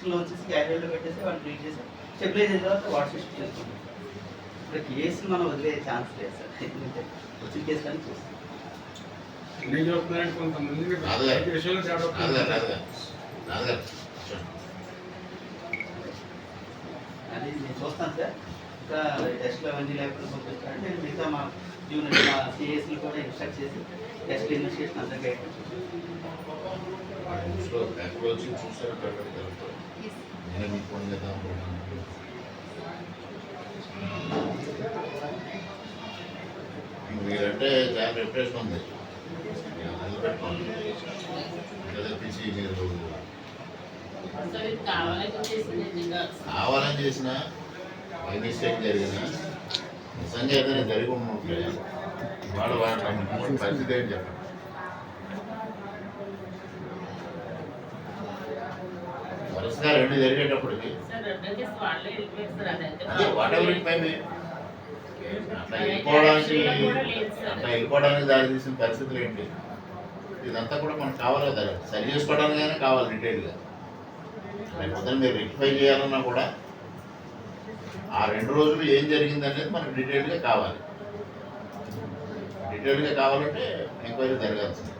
సిస్టంలో వచ్చేసి క్యారియర్లో పెట్టేసి వాళ్ళు ట్రీట్ చేసి స్టెబిలైజ్ అయిన తర్వాత వాటర్ సిస్టమ్ చేసుకుంటాం. ఇప్పుడు కేసు మనం వదిలే ఛాన్స్ లేదు సార్, ఎందుకంటే వచ్చిన కేసు కానీ చూస్తాం. అది నేను చూస్తాను సార్. ఇంకా టెస్ట్లు అవన్నీ లేకుండా పంపిస్తాను. నేను మిగతా మా యూనిట్ మా సిఎస్లు కూడా ఇన్స్ట్రక్ట్ చేసి టెస్ట్ ఇన్వెస్టిగేషన్ అంతా గైడ్ మీరంటే చాలా ప్రిపరేషన్ ఉంది, పెట్టుకోండి. మీరు కావాలని చేసిన ఏ మిస్టేక్ జరిగినా నిజంగా ఏదైనా జరిగి ఉంటే వాళ్ళు వాళ్ళ పరిస్థితి ఏంటి చెప్పండి. వరుసగా రెండు జరిగేటప్పటికి అదే what ever it may be అట్లా వెళ్ళిపోవడానికి దారి తీసిన పరిస్థితులు ఏంటి? ఇదంతా కూడా మనకు కావాలి కదా, సరి చేసుకోవడానికైనా కావాలి డీటెయిల్గా. లేకపోతే మీరు రెక్టిఫై చేయాలన్నా కూడా ఆ 2 రోజులు ఏం జరిగింది అనేది మనకు డీటెయిల్గా కావాలి. డీటెయిల్గా కావాలంటే ఎంక్వైరీ జరగాల్సింది.